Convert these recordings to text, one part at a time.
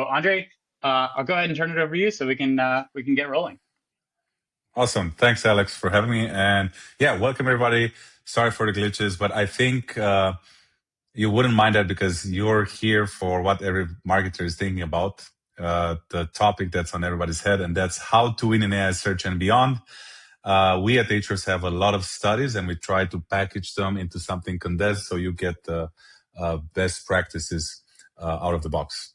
So Andre, I'll go ahead and turn it over to you so we can get rolling. Awesome. Thanks, Alex, for having me. And yeah, welcome everybody. Sorry for the glitches, but I think you wouldn't mind that because you're here for what every marketer is thinking about, the topic that's on everybody's head, and that's how to win in AI search and beyond. We at Ahrefs have a lot of studies, and we try to package them into something condensed so you get the best practices out of the box.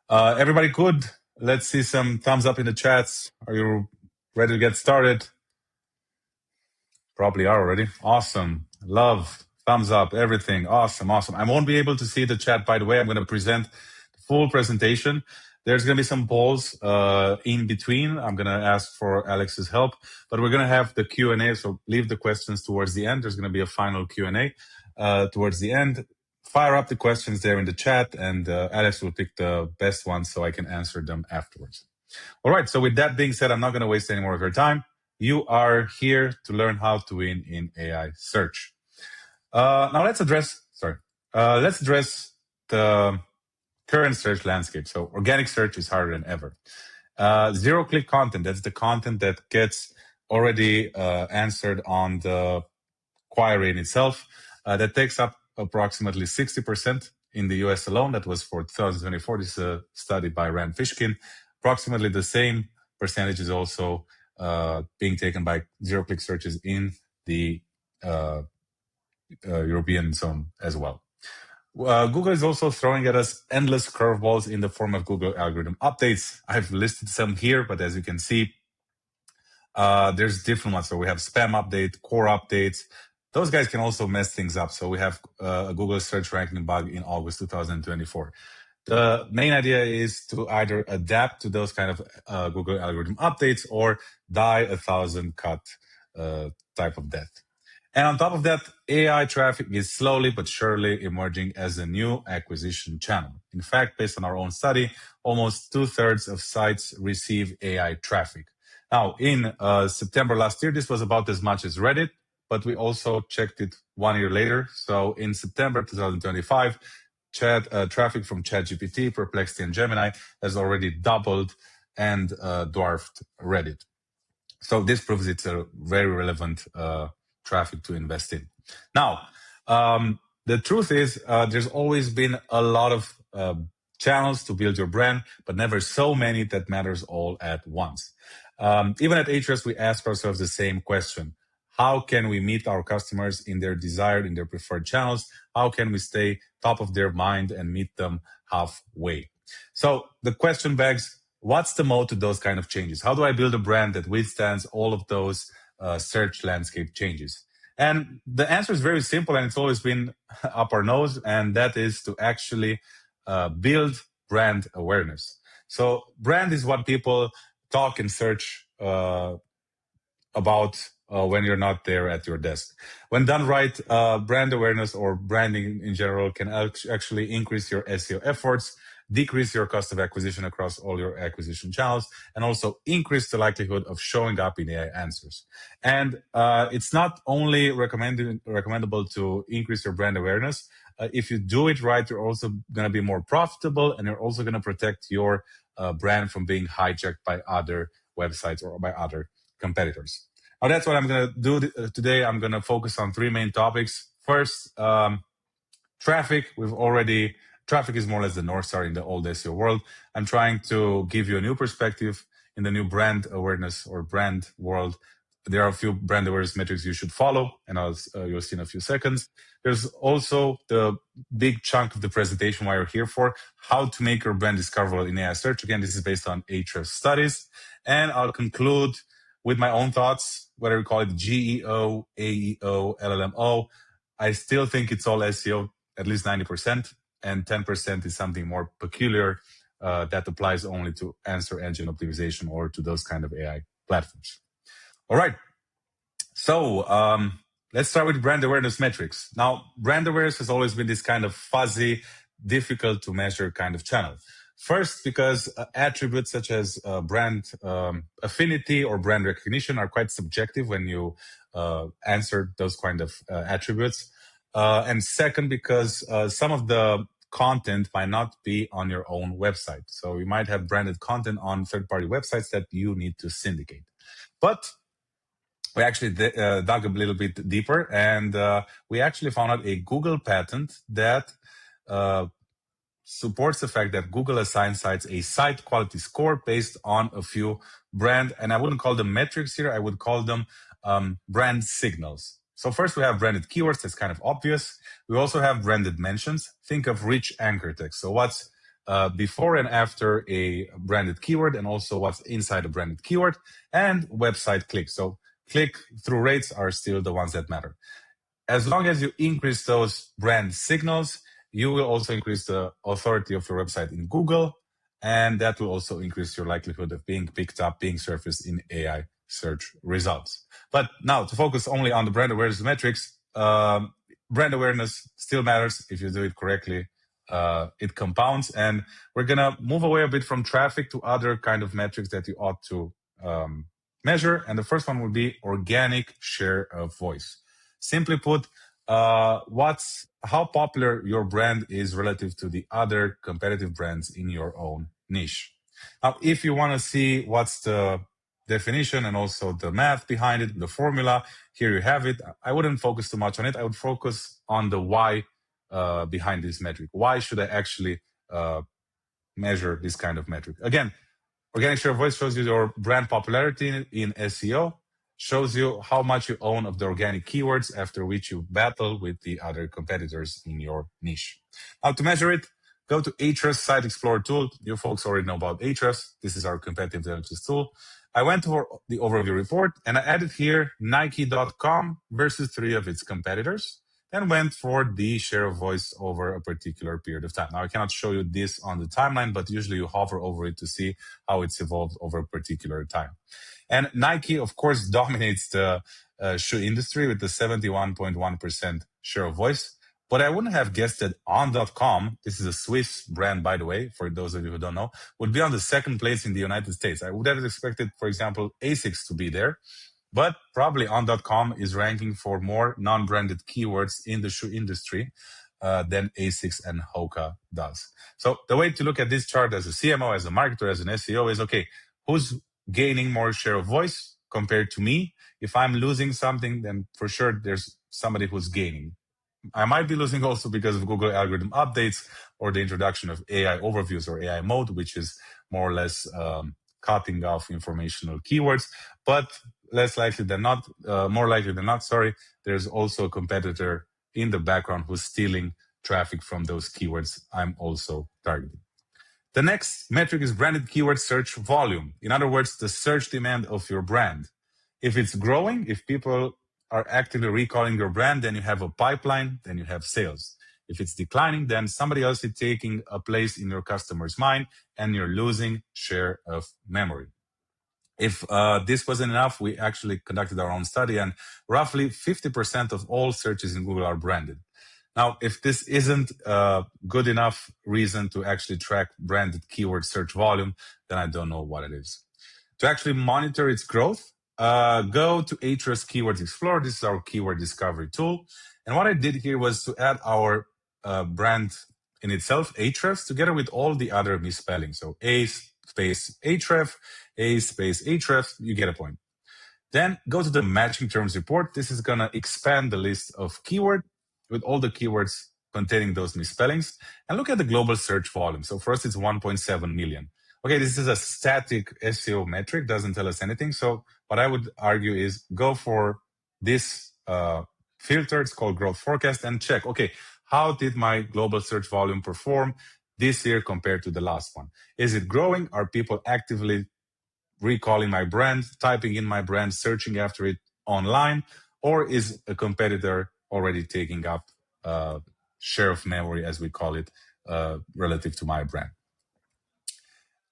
Everybody good? Let's see some thumbs up in the chats. Are you ready to get started? Probably are already. Awesome. Love. Thumbs up. Everything. Awesome. Awesome. I won't be able to see the chat, by the way. I'm going to present the full presentation. There's going to be some polls in between. I'm going to ask for Alex's help, but we're going to have the Q&A. So leave the questions towards the end. There's going to be a final Q&A towards the end. Fire up the questions there in the chat, and Alex will pick the best ones so I can answer them afterwards. All right. So with that being said, I'm not going to waste any more of your time. You are here to learn how to win in AI search. Now let's address the current search landscape. So organic search is harder than ever. Zero-click content, that's the content that gets already answered on the query in itself. That takes up approximately 60% in the US alone. That was for 2024. This is a study by Rand Fishkin. Approximately the same percentage is also being taken by zero-click searches in the European zone as well. Google is also throwing at us endless curveballs in the form of Google algorithm updates. I've listed some here, but as you can see, there's different ones. So we have spam update, core updates. Those guys can also mess things up. So we have a Google search ranking bug in August 2024. The main idea is to either adapt to those kind of Google algorithm updates or die 1,000-cut type of death. And on top of that, AI traffic is slowly but surely emerging as a new acquisition channel. In fact, based on our own study, almost 2/3 of sites receive AI traffic. Now, in September last year, this was about as much as Reddit, but we also checked it 1 year later. So in September 2025, traffic from ChatGPT, Perplexity, and Gemini has already doubled and dwarfed Reddit. So this proves it's a very relevant traffic to invest in. Now, the truth is there's always been a lot of channels to build your brand, but never so many that matters all at once. Even at Ahrefs, we ask ourselves the same question. How can we meet our customers in their desired, in their preferred channels? How can we stay top of their mind and meet them halfway? So the question begs, what's the mode to those kind of changes? How do I build a brand that withstands all of those search landscape changes? And the answer is very simple, and it's always been up our nose, and that is to actually build brand awareness. So brand is what people talk and search about when you're not there at your desk. When done right, brand awareness or branding in general can actually increase your SEO efforts, decrease your cost of acquisition across all your acquisition channels, and also increase the likelihood of showing up in AI answers. And it's not only recommendable to increase your brand awareness. If you do it right, you're also going to be more profitable, and you're also going to protect your brand from being hijacked by other websites or by other competitors. Now, that's what I'm going to do today. I'm going to focus on three main topics. First, traffic. Traffic is more or less the North Star in the old SEO world. I'm trying to give you a new perspective in the new brand awareness or brand world. There are a few brand awareness metrics you should follow, and you'll see in a few seconds. There's also the big chunk of the presentation why you're here for, how to make your brand discoverable in AI search. Again, this is based on Ahrefs studies. And I'll conclude with my own thoughts, whether we call it GEO, AEO, LLMO. I still think it's all SEO, at least 90%, and 10% is something more peculiar that applies only to answer engine optimization or to those kind of AI platforms. All right. So let's start with brand awareness metrics. Now, brand awareness has always been this kind of fuzzy, difficult to measure kind of channel. First, because attributes such as brand affinity or brand recognition are quite subjective when you answer those kind of attributes. And second, because some of the content might not be on your own website. So you might have branded content on third-party websites that you need to syndicate. But we actually dug a little bit deeper, and we actually found out a Google patent that supports the fact that Google assigns sites a site quality score based on a few brand, and I wouldn't call them metrics here, I would call them brand signals. So first we have branded keywords, that's kind of obvious. We also have branded mentions. Think of rich anchor text. So what's before and after a branded keyword, and also what's inside a branded keyword, and website clicks. So click-through rates are still the ones that matter. As long as you increase those brand signals, you will also increase the authority of your website in Google, and that will also increase your likelihood of being picked up, being surfaced in AI search results. But now, to focus only on the brand awareness metrics, brand awareness still matters if you do it correctly. It compounds, and we're gonna move away a bit from traffic to other kind of metrics that you ought to measure, and the first one would be organic share of voice. Simply put, how popular your brand is relative to the other competitive brands in your own niche. Now, if you want to see what's the definition and also the math behind it, the formula, here you have it. I wouldn't focus too much on it. I would focus on the why behind this metric. Why should I actually measure this kind of metric? Again, organic share of voice shows you your brand popularity in SEO, shows you how much you own of the organic keywords after which you battle with the other competitors in your niche. Now, to measure it, go to Ahrefs Site Explorer tool. You folks already know about Ahrefs. This is our competitive intelligence tool. I went over the overview report and I added here Nike.com versus 3 of its competitors, and went for the share of voice over a particular period of time. Now, I cannot show you this on the timeline, but usually you hover over it to see how it's evolved over a particular time. And Nike, of course, dominates the shoe industry with the 71.1% share of voice. But I wouldn't have guessed that On.com, this is a Swiss brand, by the way, for those of you who don't know, would be on the second place in the United States. I would have expected, for example, ASICS to be there. But probably On.com is ranking for more non-branded keywords in the shoe industry than ASICS and Hoka does. So the way to look at this chart as a CMO, as a marketer, as an SEO is, okay, who's gaining more share of voice compared to me? If I'm losing something, then for sure there's somebody who's gaining. I might be losing also because of Google algorithm updates or the introduction of AI overviews or AI mode, which is more or less cutting off informational keywords. But more likely than not, there's also a competitor in the background who's stealing traffic from those keywords I'm also targeting. The next metric is branded keyword search volume. In other words, the search demand of your brand. If it's growing, if people are actively recalling your brand, then you have a pipeline, then you have sales. If it's declining, then somebody else is taking a place in your customer's mind and you're losing share of memory. If this wasn't enough, we actually conducted our own study, and roughly 50% of all searches in Google are branded. Now, if this isn't a good enough reason to actually track branded keyword search volume, then I don't know what it is. To actually monitor its growth, go to Ahrefs Keywords Explorer. This is our keyword discovery tool. And what I did here was to add our brand in itself, Ahrefs, together with all the other misspellings. So A space Ahrefs, A space Ahrefs, you get a point. Then go to the matching terms report. This is going to expand the list of keyword with all the keywords containing those misspellings, and look at the global search volume. So for us, it's 1.7 million. Okay, this is a static SEO metric, doesn't tell us anything. So what I would argue is go for this filter. It's called growth forecast, and check, okay, how did my global search volume perform this year compared to the last one? Is it growing? Are people actively recalling my brand, typing in my brand, searching after it online? Or is a competitor already taking up share of memory, as we call it, relative to my brand?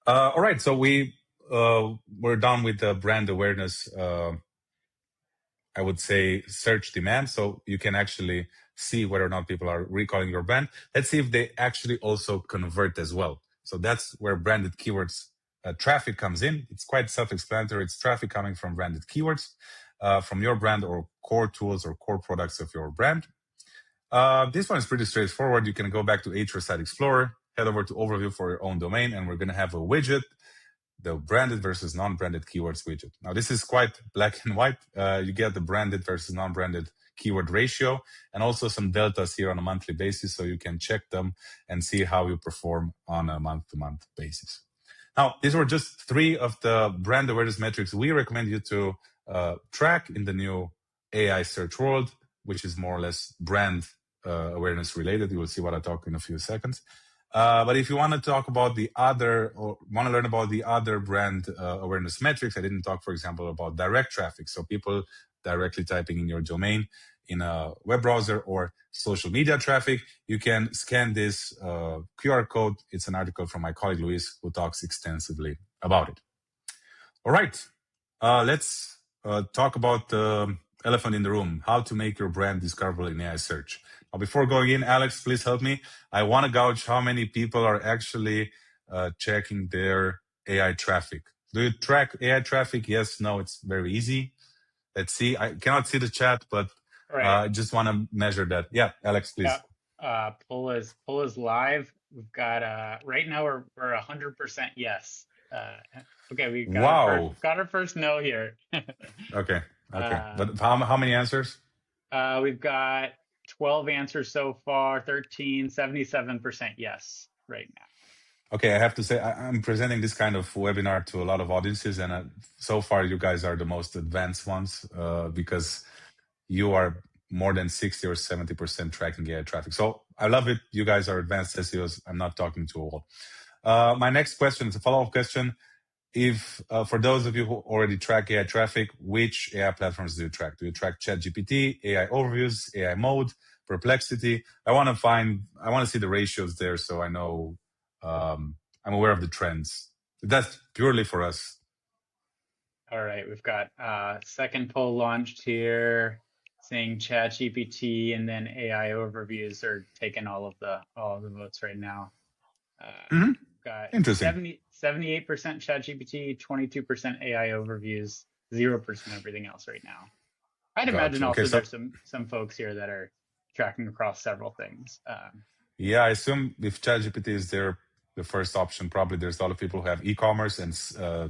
All right, so we're done with the brand awareness, I would say search demand, so you can actually see whether or not people are recalling your brand. Let's see if they actually also convert as well. So that's where branded keywords traffic comes in. It's quite self-explanatory. It's traffic coming from branded keywords from your brand or core tools or core products of your brand. This one is pretty straightforward. You can go back to Ahrefs Site Explorer, head over to Overview for your own domain, and we're going to have a widget, the branded versus non-branded keywords widget. Now, this is quite black and white. You get the branded versus non-branded keyword ratio, and also some deltas here on a monthly basis, so you can check them and see how you perform on a month-to-month basis. Now, these were just 3 of the brand awareness metrics we recommend you to track in the new AI search world, which is more or less brand awareness related. You will see what I talk in a few seconds. But if you want to talk about the other, or want to learn about the other brand awareness metrics, I didn't talk, for example, about direct traffic. So people directly typing in your domain in a web browser or social media traffic, you can scan this QR code. It's an article from my colleague Luis, who talks extensively about it. All right, let's talk about the elephant in the room, how to make your brand discoverable in AI search. Now, before going in, Alex, please help me. I want to gauge how many people are actually checking their AI traffic. Do you track AI traffic? Yes, no, it's very easy. Let's see. I cannot see the chat, but I just want to measure that. Yeah, Alex, please. Yeah. Poll is live. We've got right now we're 100% yes. Okay, we got our first no here. Okay. But how many answers? We've got 12 answers so far, 13, 77% yes right now. Okay, I have to say, I'm presenting this kind of webinar to a lot of audiences, and so far you guys are the most advanced ones because you are more than 60 or 70% tracking AI traffic. So I love it. You guys are advanced SEOs. I'm not talking to all. My next question is a follow-up question. If for those of you who already track AI traffic, which AI platforms do you track? Do you track ChatGPT, AI Overviews, AI Mode, Perplexity? I want to see the ratios there so I know I'm aware of the trends. That's purely for us. All right, we've got second poll launched here, saying ChatGPT, and then AI Overviews are taking all of the votes right now. Got interesting. 78% ChatGPT, 22% AI Overviews, 0% everything else right now. I'd imagine also there's some folks here that are tracking across several things. Yeah, I assume if ChatGPT is the first option, probably there's a lot of people who have e-commerce and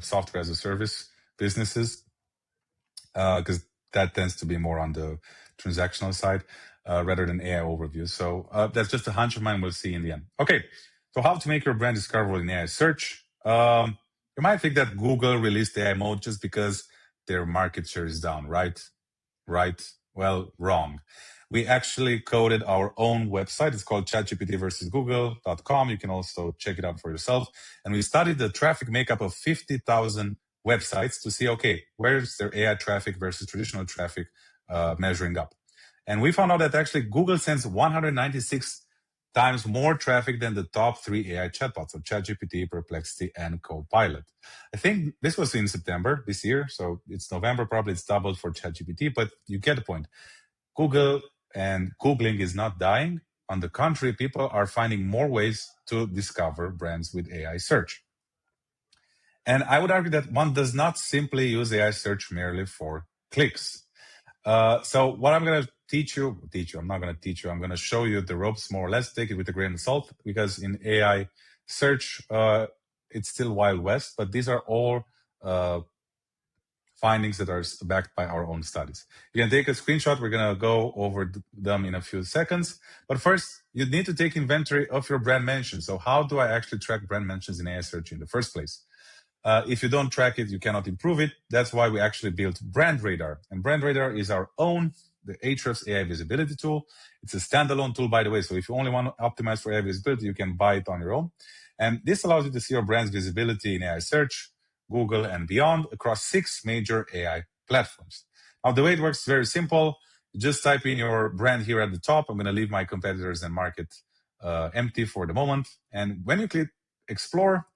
software as a service businesses, because that tends to be more on the transactional side rather than AI overviews. So that's just a hunch of mine. We'll see in the end. Okay, so how to make your brand discoverable in AI search? You might think that Google released AI mode just because their market share is down, right? Well, wrong. We actually coded our own website. It's called chatgptversusgoogle.com. You can also check it out for yourself. And we studied the traffic makeup of 50,000 websites to see, okay, where's their AI traffic versus traditional traffic measuring up. And we found out that actually Google sends 196 times more traffic than the top 3 AI chatbots, so ChatGPT, Perplexity, and Copilot. I think this was in September this year, so it's November, probably it's doubled for ChatGPT, but you get the point. Google and Googling is not dying. On the contrary, people are finding more ways to discover brands with AI search. And I would argue that one does not simply use AI search merely for clicks. So what I'm going to I'm not going to teach you. I'm going to show you the ropes more or less. Take it with a grain of salt, because in AI search, it's still Wild West, but these are all findings that are backed by our own studies. You can take a screenshot. We're going to go over them in a few seconds. But first, you need to take inventory of your brand mentions. So how do I actually track brand mentions in AI search in the first place? If you don't track it, you cannot improve it. That's why we actually built Brand Radar. And Brand Radar is our own, the Ahrefs AI visibility tool. It's a standalone tool, by the way. So if you only want to optimize for AI visibility, you can buy it on your own. And this allows you to see your brand's visibility in AI search, Google, and beyond across 6 major AI platforms. Now, the way it works is very simple. You just type in your brand here at the top. I'm going to leave my competitors and market empty for the moment. And when you click Explore,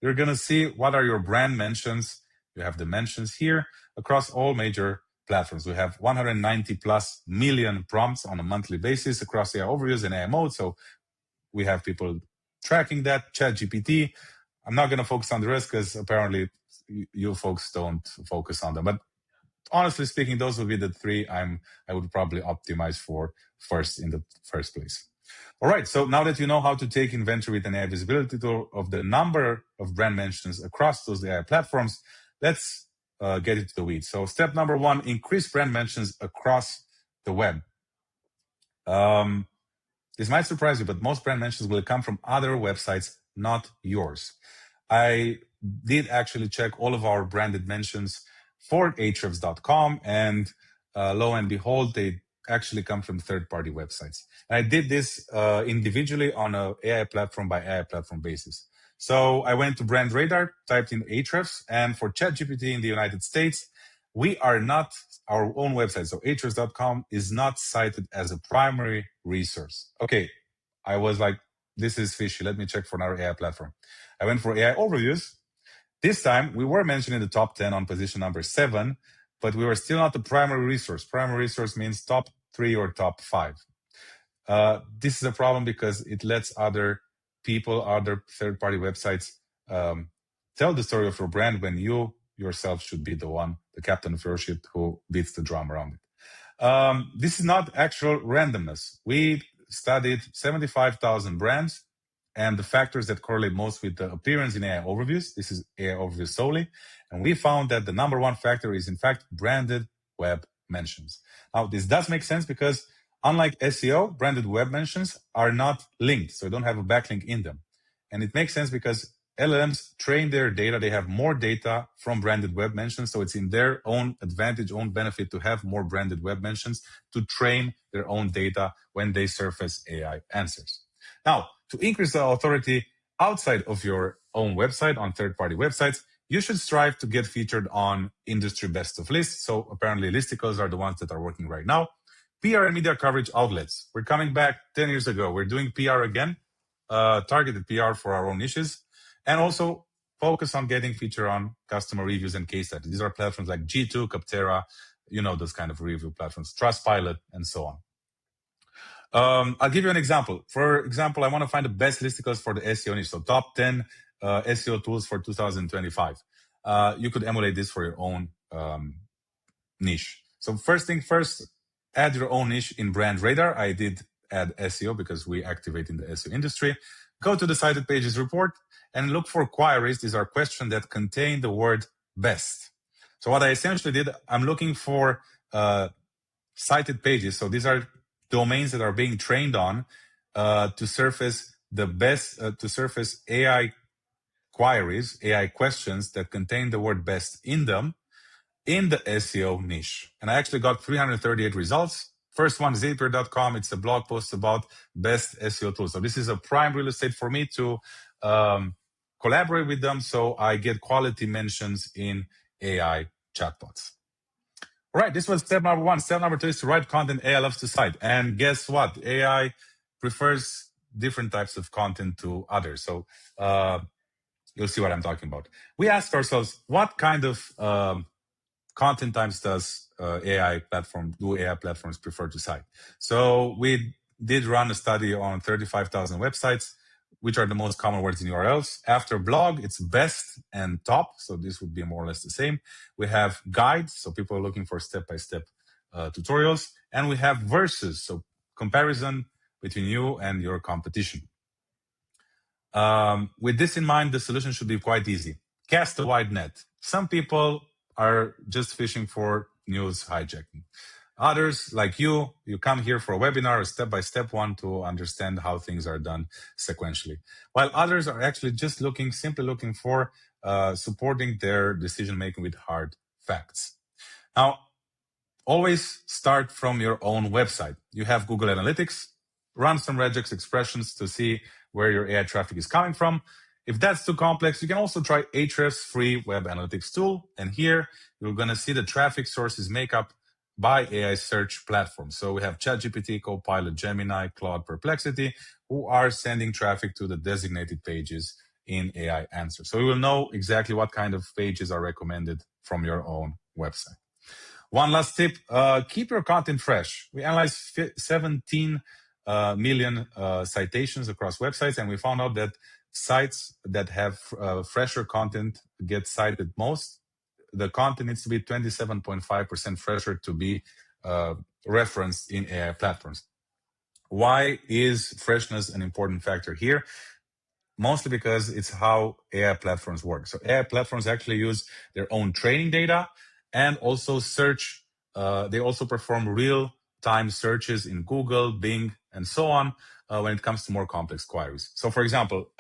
you're going to see what are your brand mentions. You have the mentions here across all major platforms. We have 190 plus million prompts on a monthly basis across AI overviews and AI mode. So we have people tracking that. ChatGPT. I'm not going to focus on the rest because apparently you folks don't focus on them. But honestly speaking, those would be the three I would probably optimize for first in the first place. All right, so now that you know how to take inventory with an AI visibility tool of the number of brand mentions across those AI platforms, let's get into the weeds. So step number one, increase brand mentions across the web. This might surprise you, but most brand mentions will come from other websites, not yours. I did actually check all of our branded mentions for Ahrefs.com, and lo and behold, they actually come from third-party websites. And I did this individually on a AI platform by AI platform basis. So I went to Brand Radar, typed in Ahrefs, and for ChatGPT in the United States, we are not our own website. So Ahrefs.com is not cited as a primary resource. Okay, I was like, this is fishy. Let me check for another AI platform. I went for AI overviews. This time, we were mentioned in the top 10 on position number 7, but we were still not the primary resource. Primary resource means top 3 or top 5. This is a problem because it lets other people, other third-party websites tell the story of your brand when you yourself should be the one, the captain of your ship who beats the drum around it. This is not actual randomness. We studied 75,000 brands and the factors that correlate most with the appearance in AI overviews. This is AI overviews solely. And we found that the number one factor is, in fact, branded web mentions. Now, this does make sense because unlike SEO, branded web mentions are not linked, so you don't have a backlink in them. And it makes sense because LLMs train their data. They have more data from branded web mentions, so it's in their own advantage, own benefit to have more branded web mentions to train their own data when they surface AI answers. Now, to increase the authority outside of your own website on third-party websites, you should strive to get featured on industry best of lists. So apparently listicles are the ones that are working right now. PR and media coverage outlets. We're coming back 10 years ago. We're doing PR again, targeted PR for our own niches, and also focus on getting featured on customer reviews and case studies. These are platforms like G2, Capterra, those kind of review platforms, Trustpilot, and so on. I'll give you an example. For example, I want to find the best listicles for the SEO niche. So top 10 SEO tools for 2025. You could emulate this for your own niche. So first thing first, add your own niche in Brand Radar. I did add SEO because we activate in the SEO industry. Go to the cited pages report and look for queries. These are questions that contain the word best. So what I essentially did, I'm looking for cited pages. So these are domains that are being trained on to surface the best, to surface AI queries, AI questions that contain the word best in them in the SEO niche. And I actually got 338 results. First one, Zapier.com. It's a blog post about best SEO tools. So this is a prime real estate for me to collaborate with them so I get quality mentions in AI chatbots. All right, this was step number 1. Step number 2 is to write content AI loves to cite. And guess what? AI prefers different types of content to others. So you'll see what I'm talking about. We asked ourselves, what kind of content types does AI platforms prefer to cite? So we did run a study on 35,000 websites, which are the most common words in URLs. After blog, it's best and top. So this would be more or less the same. We have guides. So people are looking for step-by-step tutorials. And we have versus. So comparison between you and your competition. With this in mind, the solution should be quite easy. Cast a wide net. Some people are just fishing for news hijacking. Others, like you come here for a webinar, a step-by-step one to understand how things are done sequentially. While others are actually just simply looking for supporting their decision-making with hard facts. Now, always start from your own website. You have Google Analytics, run some regex expressions to see where your AI traffic is coming from. If that's too complex, you can also try Ahrefs' free web analytics tool. And here, you're going to see the traffic sources make up by AI search platforms. So we have ChatGPT, Copilot, Gemini, Claude, Perplexity, who are sending traffic to the designated pages in AI Answers. So you will know exactly what kind of pages are recommended from your own website. One last tip, keep your content fresh. We analyzed 17 million citations across websites, and we found out that sites that have fresher content get cited most. the content needs to be 27.5% fresher to be referenced in AI platforms. Why is freshness an important factor here? Mostly because it's how AI platforms work. So AI platforms actually use their own training data and also search. They also perform real-time searches in Google, Bing, and so on when it comes to more complex queries. So for example,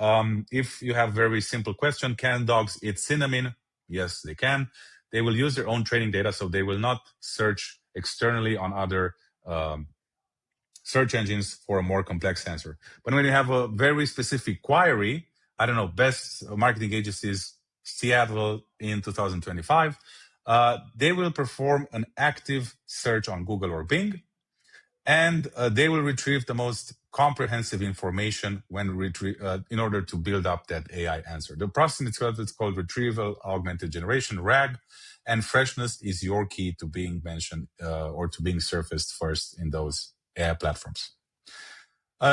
if you have a very simple question, can dogs eat cinnamon? Yes, they can. They will use their own training data, so they will not search externally on other search engines for a more complex answer. But when you have a very specific query, I don't know, best marketing agencies, Seattle in 2025, they will perform an active search on Google or Bing, and they will retrieve the most comprehensive information when in order to build up that AI answer. The process itself is called retrieval augmented generation, RAG, and freshness is your key to being mentioned or to being surfaced first in those AI platforms.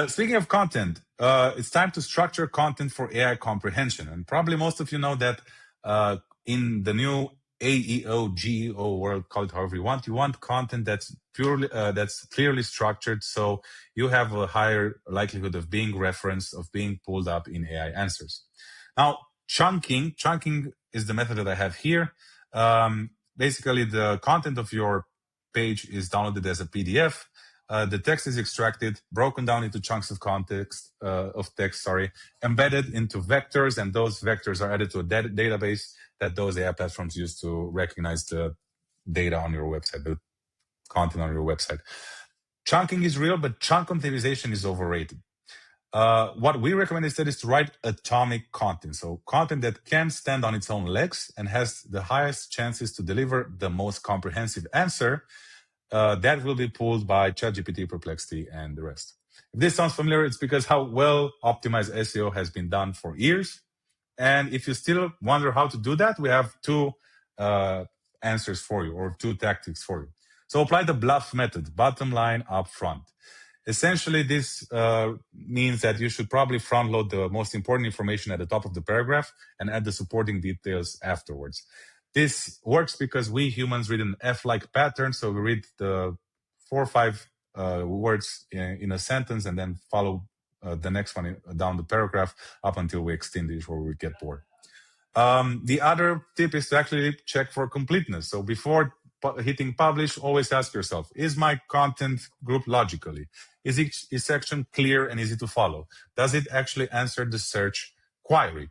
Speaking of content, it's time to structure content for AI comprehension. And probably most of you know that in the new AEO, GEO world, call it however you want content that's purely, that's clearly structured. So you have a higher likelihood of being referenced, of being pulled up in AI answers. Now, chunking is the method that I have here. Basically, the content of your page is downloaded as a PDF. The text is extracted, broken down into chunks of text, embedded into vectors, and those vectors are added to a database that those AI platforms use to recognize the data on your website, the content on your website. Chunking is real, but chunk optimization is overrated. What we recommend instead is to write atomic content. So content that can stand on its own legs and has the highest chances to deliver the most comprehensive answer. That will be pulled by ChatGPT, Perplexity, and the rest. If this sounds familiar, it's because how well optimized SEO has been done for years. And if you still wonder how to do that, we have two answers for you, or two tactics for you. So apply the bluff method, bottom line up front. Essentially, this means that you should probably front load the most important information at the top of the paragraph and add the supporting details afterwards. This works because we humans read an F-like pattern, so we read the 4 or 5 words in a sentence and then follow the next one down the paragraph up until we extinguish or we get bored. The other tip is to actually check for completeness. So before hitting publish, always ask yourself, is my content grouped logically? Is each section clear and easy to follow? Does it actually answer the search query?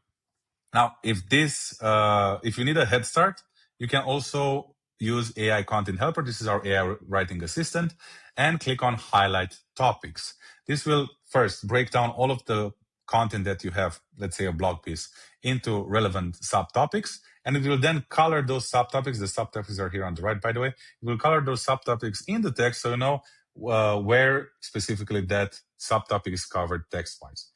Now, if you need a head start, you can also use AI Content Helper. This is our AI writing assistant, and click on Highlight Topics. This will first break down all of the content that you have, let's say a blog piece, into relevant subtopics, and it will then color those subtopics. The subtopics are here on the right, by the way. It will color those subtopics in the text so you know where specifically that subtopic is covered text-wise.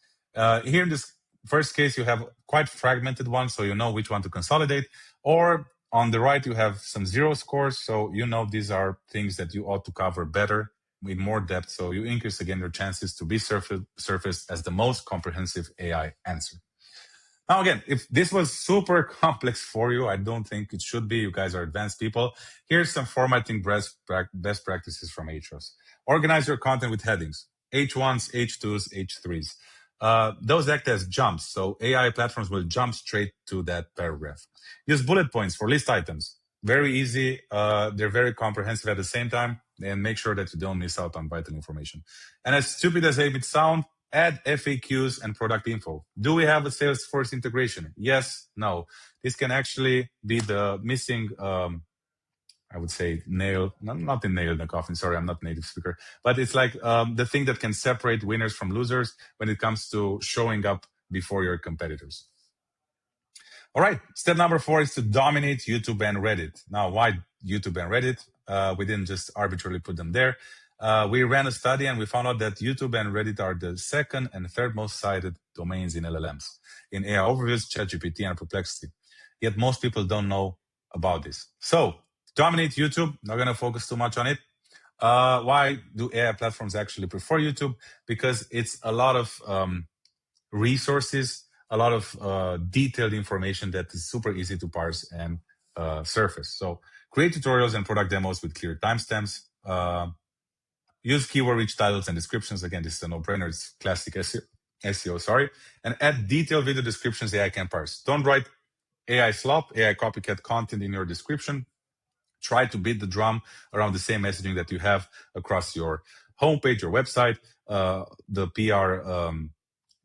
Here in this first case, you have quite fragmented ones, so you know which one to consolidate. Or on the right, you have some zero scores, so you know these are things that you ought to cover better with more depth, so you increase again your chances to be surfaced as the most comprehensive AI answer. Now again, if this was super complex for you, I don't think it should be. You guys are advanced people. Here's some formatting best practices from Ahrefs. Organize your content with headings, H1s, H2s, H3s. Those act as jumps, so AI platforms will jump straight to that paragraph. Use bullet points for list items. Very easy. They're very comprehensive at the same time, and make sure that you don't miss out on vital information. And as stupid as it may sound, add FAQs and product info. Do we have a Salesforce integration? Yes, no. This can actually be the missing, I would say, nail, not the nail in the coffin, sorry, I'm not a native speaker, but it's like the thing that can separate winners from losers when it comes to showing up before your competitors. All right, step number 4 is to dominate YouTube and Reddit. Now, why YouTube and Reddit? We didn't just arbitrarily put them there. We ran a study and we found out that YouTube and Reddit are the second and third most cited domains in LLMs, in AI overviews, ChatGPT, and Perplexity. Yet most people don't know about this. So, dominate YouTube, not going to focus too much on it. Why do AI platforms actually prefer YouTube? Because it's a lot of resources, a lot of detailed information that is super easy to parse and surface. So create tutorials and product demos with clear timestamps. Use keyword-rich titles and descriptions. Again, this is a no-brainer. It's classic SEO, sorry. And add detailed video descriptions AI can parse. Don't write AI slop, AI copycat content in your description. Try to beat the drum around the same messaging that you have across your homepage, your website, the PR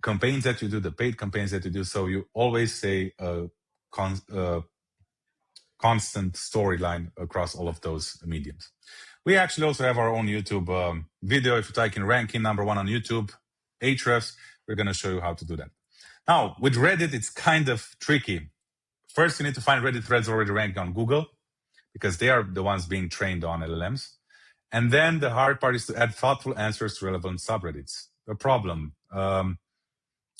campaigns that you do, the paid campaigns that you do. So you always say constant storyline across all of those mediums. We actually also have our own YouTube video. If you type in ranking #1 on YouTube, Ahrefs, we're going to show you how to do that. Now, with Reddit, it's kind of tricky. First, you need to find Reddit threads already ranked on Google, because they are the ones being trained on LLMs. And then the hard part is to add thoughtful answers to relevant subreddits. The problem,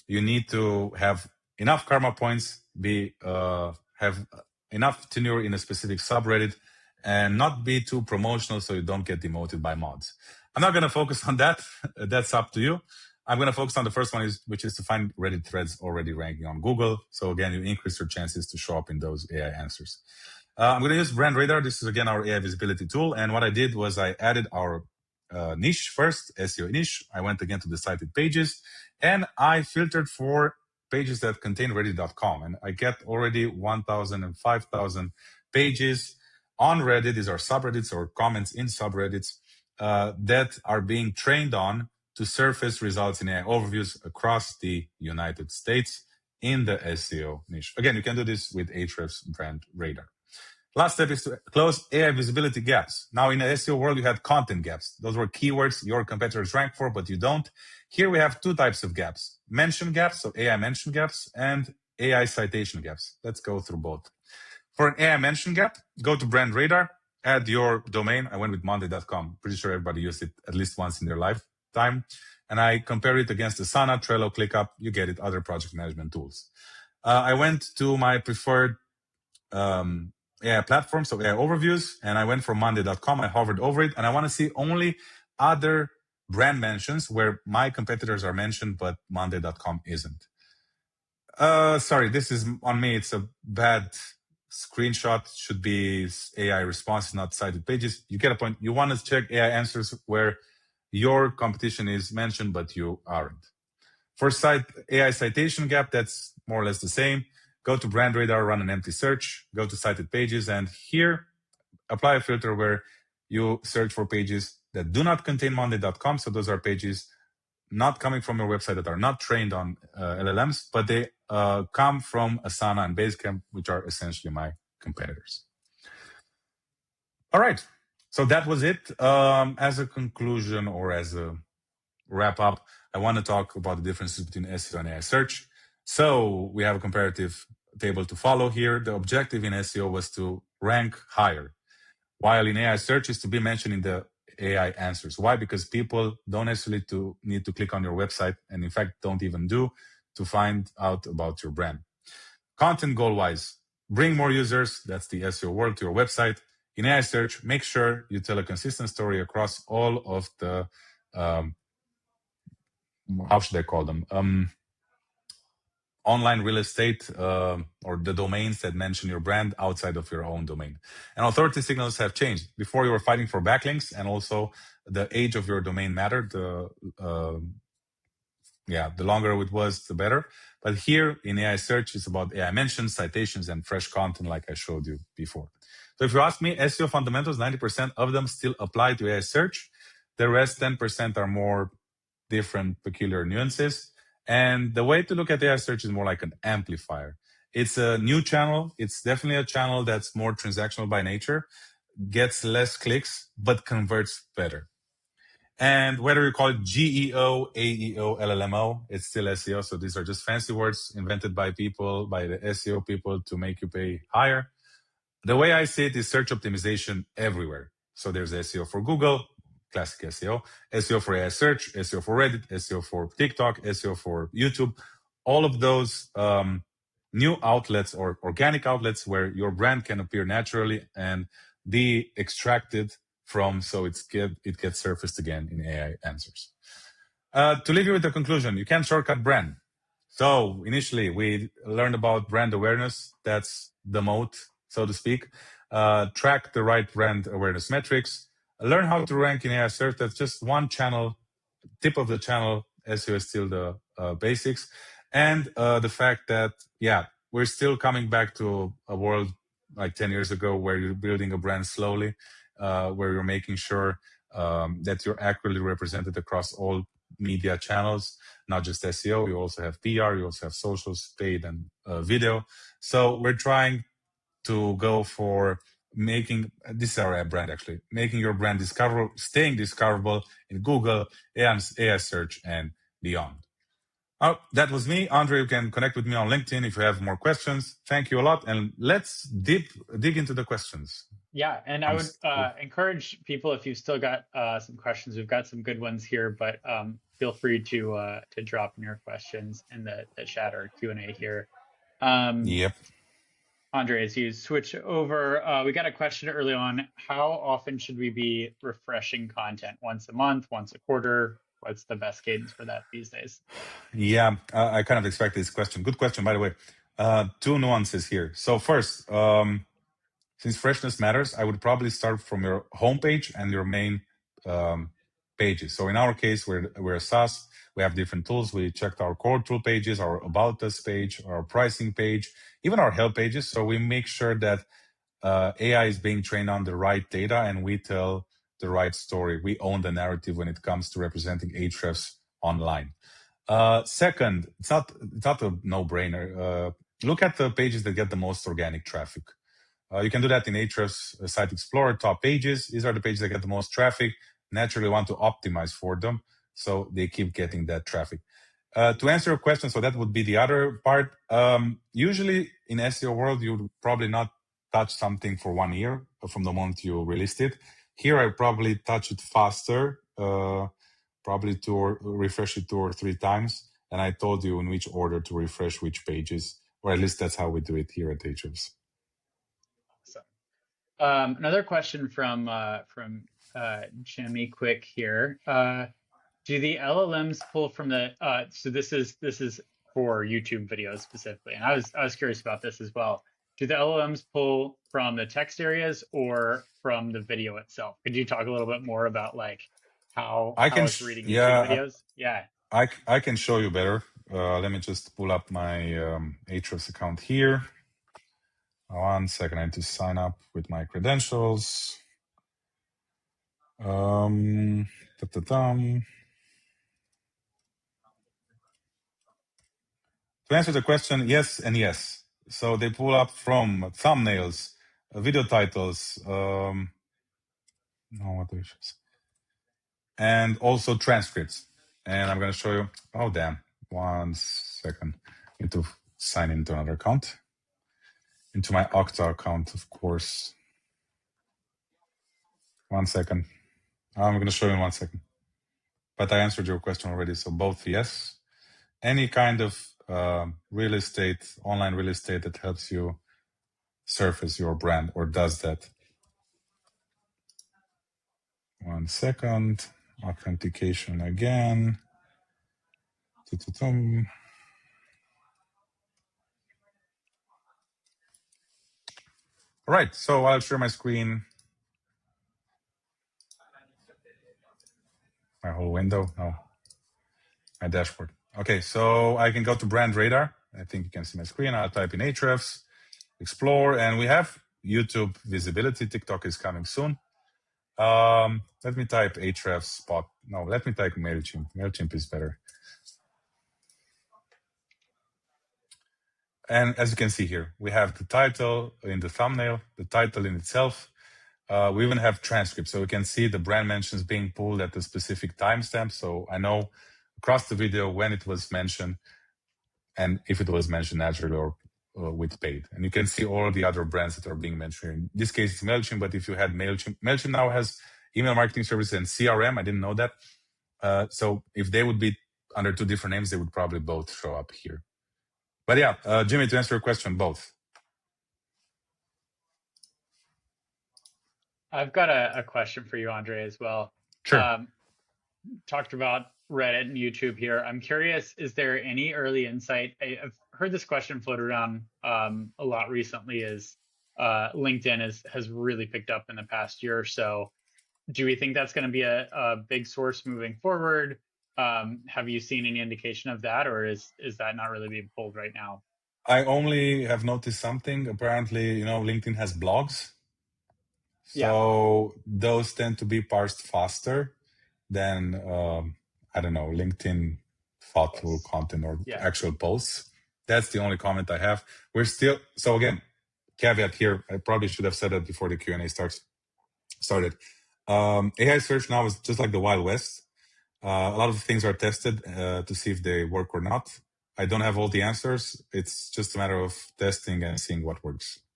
you need to have enough karma points, have enough tenure in a specific subreddit, and not be too promotional so you don't get demoted by mods. I'm not going to focus on that. That's up to you. I'm going to focus on the first one, which is to find Reddit threads already ranking on Google. So again, you increase your chances to show up in those AI answers. I'm going to use Brand Radar. This is, again, our AI visibility tool. And what I did was I added our niche first, SEO niche. I went again to the cited pages, and I filtered for pages that contain reddit.com. And I get already 1,000 and 5,000 pages on Reddit. These are subreddits or comments in subreddits that are being trained on to surface results in AI overviews across the United States in the SEO niche. Again, you can do this with Ahrefs Brand Radar. Last step is to close AI visibility gaps. Now, in the SEO world, you had content gaps. Those were keywords your competitors rank for, but you don't. Here we have two types of gaps: mention gaps, so AI mention gaps, and AI citation gaps. Let's go through both. For an AI mention gap, go to Brand Radar, add your domain. I went with monday.com. Pretty sure everybody used it at least once in their lifetime. And I compare it against Asana, Trello, ClickUp. You get it, other project management tools. I went to my preferred AI platform, so AI overviews, and I went for monday.com. I hovered over it, and I want to see only other brand mentions where my competitors are mentioned, but monday.com isn't. Sorry, this is on me. It's a bad screenshot. Should be AI responses, not cited pages. You get a point. You want to check AI answers where your competition is mentioned, but you aren't. For AI citation gap, that's more or less the same. Go to Brand Radar, run an empty search, go to cited pages, and here apply a filter where you search for pages that do not contain monday.com. So those are pages not coming from your website that are not trained on LLMs, but they come from Asana and Basecamp, which are essentially my competitors. All right. So that was it. As a conclusion or as a wrap up, I want to talk about the differences between SEO and AI search. So we have a comparative table to follow here. The objective in SEO was to rank higher, while in AI search is to be mentioned in the AI answers. Why? Because people don't necessarily need to click on your website, and in fact don't even do, to find out about your brand. Content goal-wise, bring more users, that's the SEO world, to your website. In AI search, make sure you tell a consistent story across all of the, how should I call them? Online real estate or the domains that mention your brand outside of your own domain. And authority signals have changed. Before you were fighting for backlinks, and also the age of your domain mattered. The longer it was, the better. But here in AI search, it's about AI mentions, citations, and fresh content like I showed you before. So if you ask me, SEO fundamentals, 90% of them still apply to AI search. The rest, 10%, are more different, peculiar nuances. And the way to look at AI search is more like an amplifier. It's a new channel. It's definitely a channel that's more transactional by nature, gets less clicks, but converts better. And whether you call it GEO, AEO, LLMO, it's still SEO. So these are just fancy words invented by people, by the SEO people, to make you pay higher. The way I see it is search optimization everywhere. So there's SEO for Google, classic SEO, SEO for AI search, SEO for Reddit, SEO for TikTok, SEO for YouTube. All of those new outlets or organic outlets where your brand can appear naturally and be extracted from, so it gets surfaced again in AI answers. To leave you with a conclusion, you can't shortcut brand. So initially we learned about brand awareness. That's the moat so to speak, track the right brand awareness metrics, learn how to rank in AI search. That's just one channel, tip of the channel. SEO is still the basics, and the fact that we're still coming back to a world like 10 years ago where you're building a brand slowly, where you're making sure that you're accurately represented across all media channels, not just SEO. You also have PR, you also have socials, paid, and video. So we're trying to go for making this is our brand actually, making your brand discoverable, staying discoverable in Google, AI search, and beyond. Oh, that was me, Andre. You can connect with me on LinkedIn if you have more questions. Thank you a lot, and let's dig into the questions. Yeah, and I would encourage people, if you've still got some questions, we've got some good ones here, but feel free to drop in your questions in the chat or Q&A here. Yep. Andre, as you switch over, we got a question early on. How often should we be refreshing content? Once a month, once a quarter? What's the best cadence for that these days? Yeah, I kind of expected this question. Good question, by the way. Two nuances here. So first, since freshness matters, I would probably start from your homepage and your main pages. So in our case, we're a SaaS. We have different tools. We checked our core tool pages, our About Us page, our pricing page, even our help pages. So we make sure that AI is being trained on the right data and we tell the right story. We own the narrative when it comes to representing Ahrefs online. Second, it's not a no-brainer. Look at the pages that get the most organic traffic. You can do that in Ahrefs Site Explorer, top pages. These are the pages that get the most traffic. Naturally, want to optimize for them, so they keep getting that traffic. To answer your question, so that would be the other part. Usually in SEO world, you would probably not touch something for 1 year from the moment you released it. Here, I probably touch it faster, probably refresh it 2 or 3 times. And I told you in which order to refresh which pages, or at least that's how we do it here at Ahrefs. Awesome. Another question from Jimmy Quick here. Do the LLMs pull from the so this is for YouTube videos specifically, and I was curious about this as well. Do the LLMs pull from the text areas or from the video itself? Could you talk a little bit more about like how it's reading YouTube videos? Yeah, I can show you better. Let me just pull up my Ahrefs account here. 1 second, I need to sign up with my credentials. To answer the question, yes and yes. So they pull up from thumbnails, video titles, and also transcripts. And I'm going to show you. Oh, damn. 1 second. I need to sign into another account. Into my Okta account, of course. 1 second. I'm going to show you in 1 second. But I answered your question already. So both yes. Any kind of real estate, online real estate that helps you surface your brand or does that. 1 second. Authentication again. All right, so I'll share my screen. My whole window. No. My dashboard. Okay, so I can go to Brand Radar. I think you can see my screen. I'll type in Ahrefs, explore, and we have YouTube visibility. TikTok is coming soon. Let me type Ahrefs spot. No, let me type MailChimp. MailChimp is better. And as you can see here, we have the title in the thumbnail, the title in itself. We even have transcripts, so we can see the brand mentions being pulled at a specific timestamp. So I know across the video when it was mentioned and if it was mentioned naturally or with paid. And you can see all the other brands that are being mentioned. In this case, it's MailChimp, but if you had MailChimp now has email marketing services and CRM. I didn't know that. So if they would be under 2 different names, they would probably both show up here. But yeah, Jimmy, to answer your question, both. I've got a question for you, Andre, as well. Sure. Talked about Reddit and YouTube here. I'm curious, is there any early insight? I've heard this question float around a lot recently, is LinkedIn has really picked up in the past year or so. Do we think that's going to be a big source moving forward? Have you seen any indication of that, or is that not really being pulled right now? I only have noticed something. Apparently, LinkedIn has blogs. Yeah. So those tend to be parsed faster than, I don't know, LinkedIn thoughtful Yes. content or Yeah. actual posts. That's the only comment I have. We're still, so again, caveat here, I probably should have said that before the Q&A started. AI search now is just like the Wild West. A lot of things are tested to see if they work or not. I don't have all the answers. It's just a matter of testing and seeing what works.